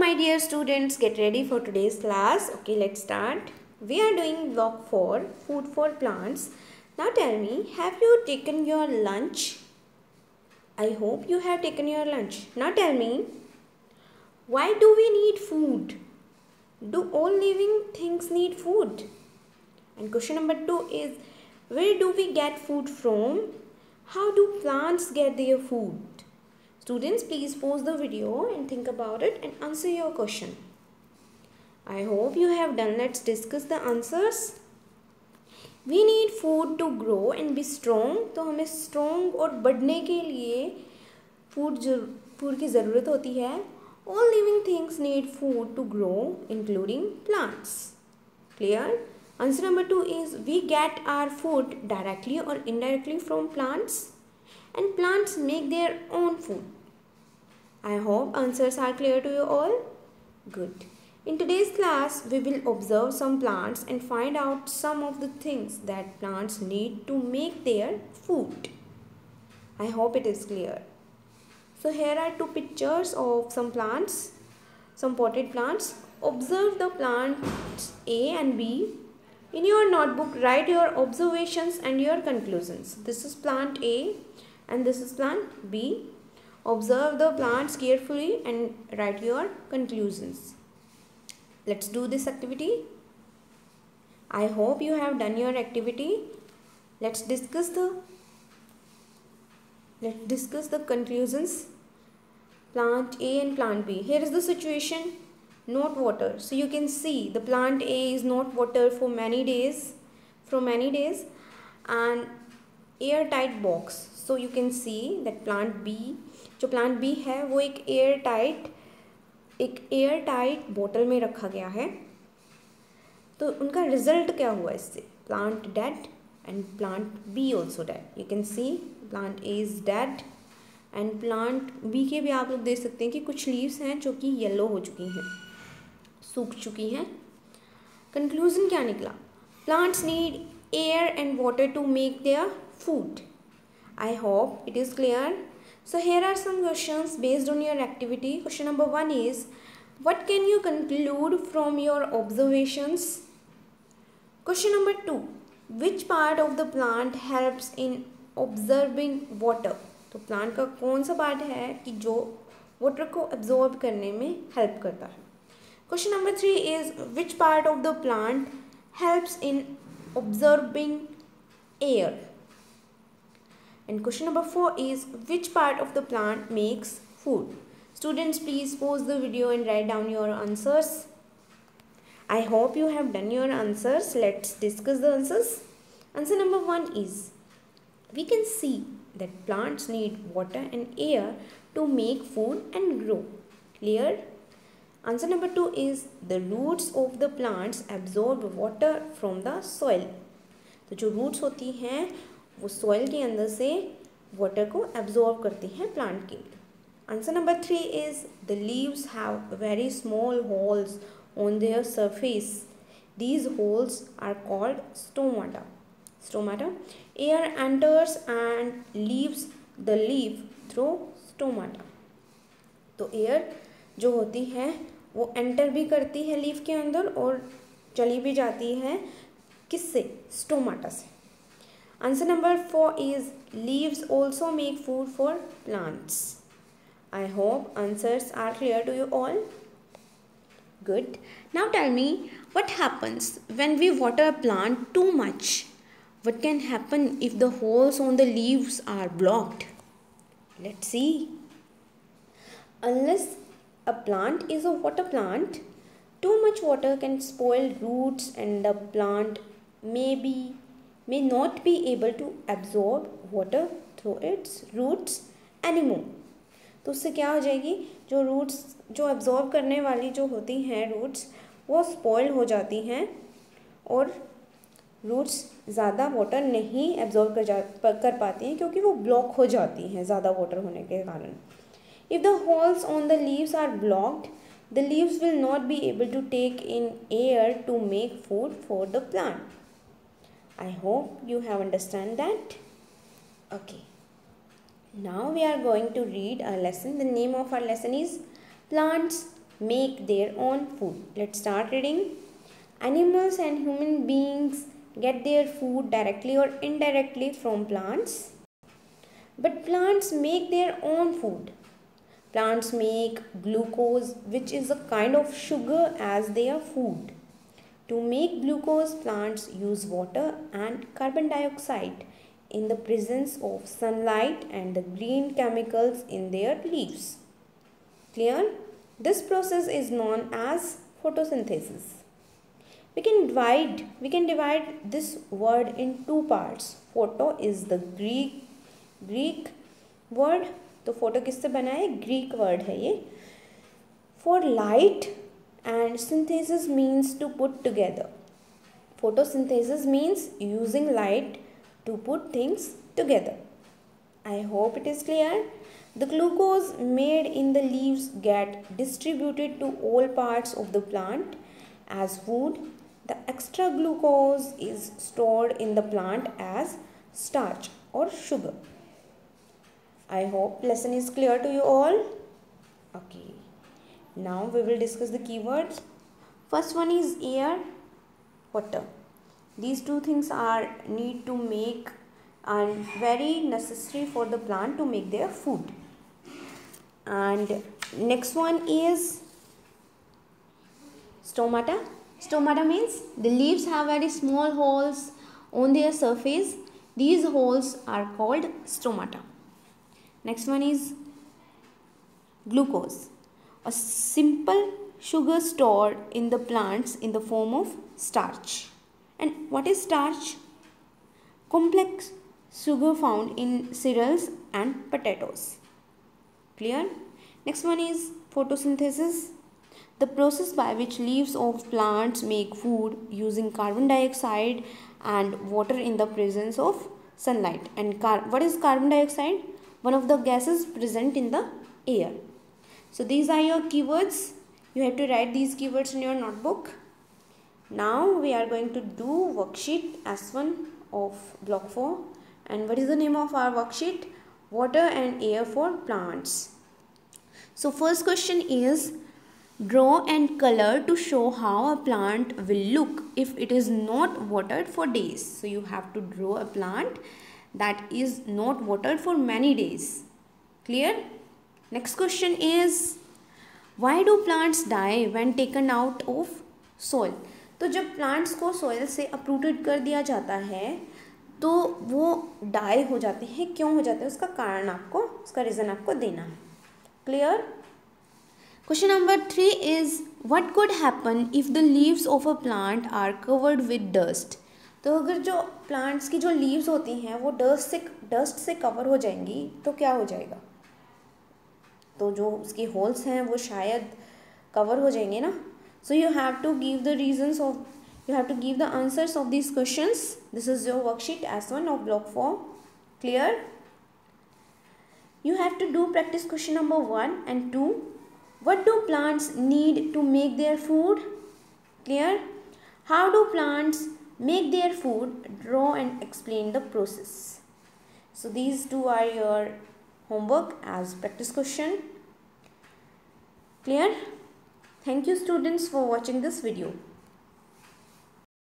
my dear students, get ready for today's class. Okay, let's start. We are doing block 4, food for plants. Now tell me, have you taken your lunch? I hope you have taken your lunch. Now tell me, why do we need food? Do all living things need food? And question number 2 is, where do we get food from? How do plants get their food? Students, please pause the video and think about it and answer your question. I hope you have done. Let's discuss the answers. We need food to grow and be strong. तो हमें strong और बढ़ने के लिए food की ज़रूरत होती है. All living things need food to grow, including plants. Clear? Answer number 2 is, we get our food directly or indirectly from plants, and plants make their own food. I hope answers are clear to you all. Good. In today's class, we will observe some plants and find out some of the things that plants need to make their food. I hope it is clear. So here are two pictures of some plants, some potted plants. Observe the plants A and B. In your notebook, write your observations and your conclusions. This is plant A and this is plant B. Observe the plants carefully and write your conclusions. Let's do this activity. I hope you have done your activity. Let's discuss the conclusions. Plant A and plant B. Here is the situation. Not water. So you can see the plant A is not water for many days. And airtight box. So you can see that plant B, जो plant B है वो एक airtight bottle में रखा गया है. तो उनका result क्या हुआ इससे? Plant dead and plant B also dead. You can see plant A is dead and plant B के भी आप लोग देख सकते हैं कि कुछ leaves हैं जो कि yellow हो चुकी हैं, सूख चुकी हैं. Conclusion क्या निकला? Plants need air and water to make their food. I hope it is clear. So here are some questions based on your activity. Question number 1 is, what can you conclude from your observations? Question number 2, which part of the plant helps in absorbing water? तो plant का कौन सा part है कि जो water को absorb करने में हेल्प करता है? Question number 3 is, which part of the plant helps in absorbing air? And question number 4 is, which part of the plant makes food? Students, please pause the video and write down your answers. I hope you have done your answers. Let's discuss the answers. Answer number 1 is, we can see that plants need water and air to make food and grow. Clear? Answer number 2 is, the roots of the plants absorb water from the soil. तो जो roots होती हैं वो soil के अंदर से water को absorb करती हैं plant के. Answer number 3 is, the leaves have very small holes on their surface. These holes are called stomata. Air enters and leaves the leaf through stomata. तो air जो होती है वो enter भी करती है leaf के अंदर और चली भी जाती है किससे? Stomata से. Answer number 4 is, leaves also make food for plants. I hope answers are clear to you all. Good. Now tell me, what happens when we water a plant too much? What can happen if the holes on the leaves are blocked? Let's see. Unless a plant is a water plant, too much water can spoil roots and the plant may not be able to absorb water through its roots anymore. तो उससे क्या हो जाएगी? जो roots जो absorb करने वाली जो होती हैं roots वो spoil हो जाती हैं और roots ज़्यादा water नहीं absorb कर पाती हैं क्योंकि वो block हो जाती हैं ज़्यादा water होने के कारण. If the holes on the leaves are blocked, the leaves will not be able to take in air to make food for the plant. I hope you have understand that. Okay. Now we are going to read our lesson. The name of our lesson is Plants make their own food. Let's start reading. Animals and human beings get their food directly or indirectly from plants. But plants make their own food. Plants make glucose, which is a kind of sugar, as their food. To make glucose, plants use water and carbon dioxide in the presence of sunlight and the green chemicals in their leaves. Clear? This process is known as photosynthesis. We can divide this word in two parts. Photo is the Greek word. तो photo किससे बना है? Greek word है ये. For light, and synthesis means to put together. Photosynthesis means using light to put things together. I hope it is clear. The glucose made in the leaves get distributed to all parts of the plant as food. The extra glucose is stored in the plant as starch or sugar. I hope lesson is clear to you all. Okay. Now we will discuss the keywords. First one is air, water. These two things are need to make and very necessary for the plant to make their food. And next one is stomata. Stomata means the leaves have very small holes on their surface. These holes are called stomata. Next one is glucose, a simple sugar stored in the plants in the form of starch. And what is starch? Complex sugar found in cereals and potatoes. Clear? Next one is photosynthesis, the process by which leaves of plants make food using carbon dioxide and water in the presence of sunlight. And what is carbon dioxide? One of the gases present in the air. So these are your keywords. You have to write these keywords in your notebook. Now we are going to do worksheet S1 of block 4. And what is the name of our worksheet? Water and air for plants. So first question is, draw and color to show how a plant will look if it is not watered for days. So you have to draw a plant that is not watered for many days. Clear? Next question is, why do plants die when taken out of soil? तो जब plants को soil से uprooted कर दिया जाता है तो वो डाई हो जाते हैं. क्यों हो जाते हैं? उसका कारण आपको, उसका रीज़न आपको देना है. Clear? Question number 3 is, what could happen if the leaves of a plant are covered with dust? तो अगर जो प्लांट्स की जो लीव्स होती हैं वो डस्ट से कवर हो जाएंगी तो क्या हो जाएगा? तो जो उसकी होल्स हैं वो शायद कवर हो जाएंगे ना. So you have to give the reasons of, you have to give the answers of these questions. This is your worksheet S1 of block 4. Clear? You have to do practice question number 1 and 2. What do plants need to make their food? Clear? How do plants make their food? Draw and explain the process. So these two are your homework as practice question. Clear? Thank you students for watching this video.